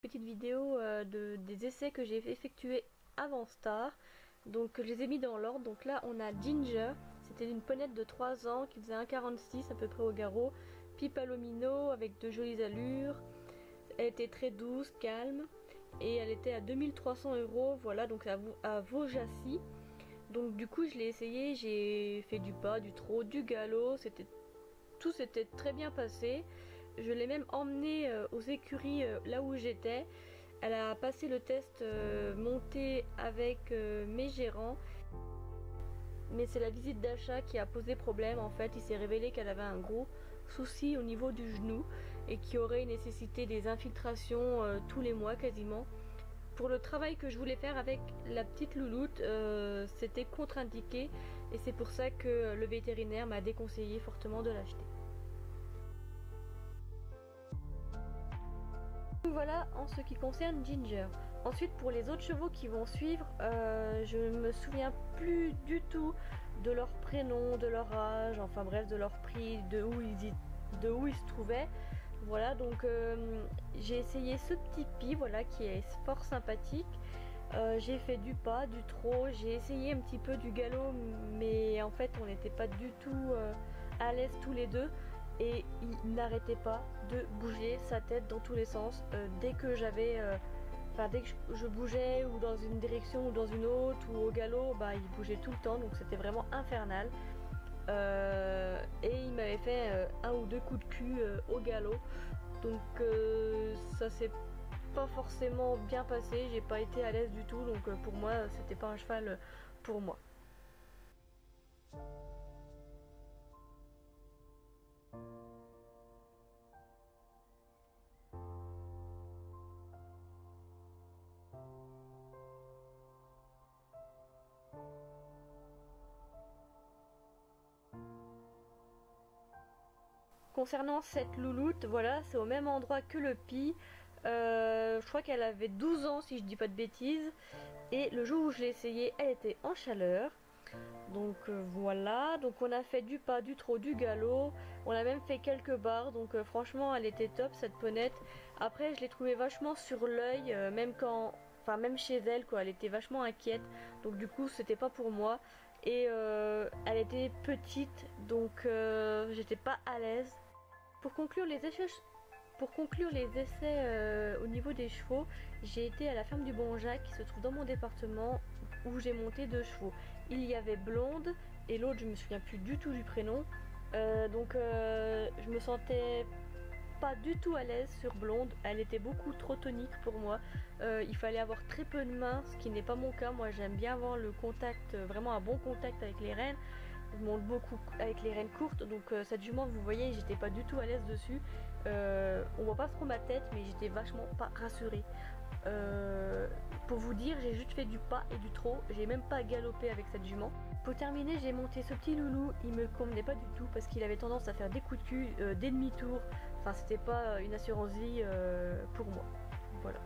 Petite vidéo des essais que j'ai effectués avant Star. Donc je les ai mis dans l'ordre. Donc là on a Ginger, c'était une ponette de 3 ans qui faisait 1,46 à peu près au garrot. Puis Palomino avec de jolies allures. Elle était très douce, calme. Et elle était à 2300 €, voilà, donc à Vosjaci. Donc du coup je l'ai essayé, j'ai fait du pas, du trot, du galop, tout s'était très bien passé. Je l'ai même emmenée aux écuries là où j'étais. Elle a passé le test monté avec mes gérants. Mais c'est la visite d'achat qui a posé problème. En fait, il s'est révélé qu'elle avait un gros souci au niveau du genou et qui aurait nécessité des infiltrations tous les mois quasiment. Pour le travail que je voulais faire avec la petite louloute, c'était contre-indiqué et c'est pour ça que le vétérinaire m'a déconseillé fortement de l'acheter. Voilà en ce qui concerne Ginger. Ensuite pour les autres chevaux qui vont suivre, je ne me souviens plus du tout de leur prénom, de leur âge, enfin bref de leur prix, de où ils se trouvaient. Voilà, donc j'ai essayé ce petit Pi, voilà, qui est fort sympathique. J'ai fait du pas, du trot, j'ai essayé un petit peu du galop, mais en fait on n'était pas du tout à l'aise tous les deux. Et il n'arrêtait pas de bouger sa tête dans tous les sens. Dès que je bougeais ou dans une direction ou dans une autre ou au galop, bah il bougeait tout le temps, donc c'était vraiment infernal. Et il m'avait fait un ou deux coups de cul au galop, donc ça s'est pas forcément bien passé, j'ai pas été à l'aise du tout, donc pour moi c'était pas un cheval pour moi. Concernant cette louloute, voilà, c'est au même endroit que le Pi. Je crois qu'elle avait 12 ans si je dis pas de bêtises. Et le jour où je l'ai essayé, elle était en chaleur. Donc voilà, donc on a fait du pas, du trot, du galop. On a même fait quelques barres, donc franchement elle était top cette ponette. Après je l'ai trouvée vachement sur l'œil, même chez elle quoi, elle était vachement inquiète. Donc du coup c'était pas pour moi. Et elle était petite, donc j'étais pas à l'aise. Pour conclure les essais au niveau des chevaux, j'ai été à la ferme du Bon Jacques qui se trouve dans mon département où j'ai monté 2 chevaux. Il y avait Blonde et l'autre je me souviens plus du tout du prénom. Je me sentais pas du tout à l'aise sur Blonde, elle était beaucoup trop tonique pour moi. Il fallait avoir très peu de mains, ce qui n'est pas mon cas. Moi j'aime bien avoir le contact, vraiment un bon contact avec les rênes. Je monte beaucoup avec les rênes courtes, donc cette jument vous voyez j'étais pas du tout à l'aise dessus. On voit pas trop ma tête mais j'étais vachement pas rassurée. Pour vous dire, j'ai juste fait du pas et du trot, j'ai même pas galopé avec cette jument. Pour terminer, j'ai monté ce petit loulou, il me convenait pas du tout parce qu'il avait tendance à faire des coups de cul, des demi-tours, enfin c'était pas une assurance vie pour moi. Voilà.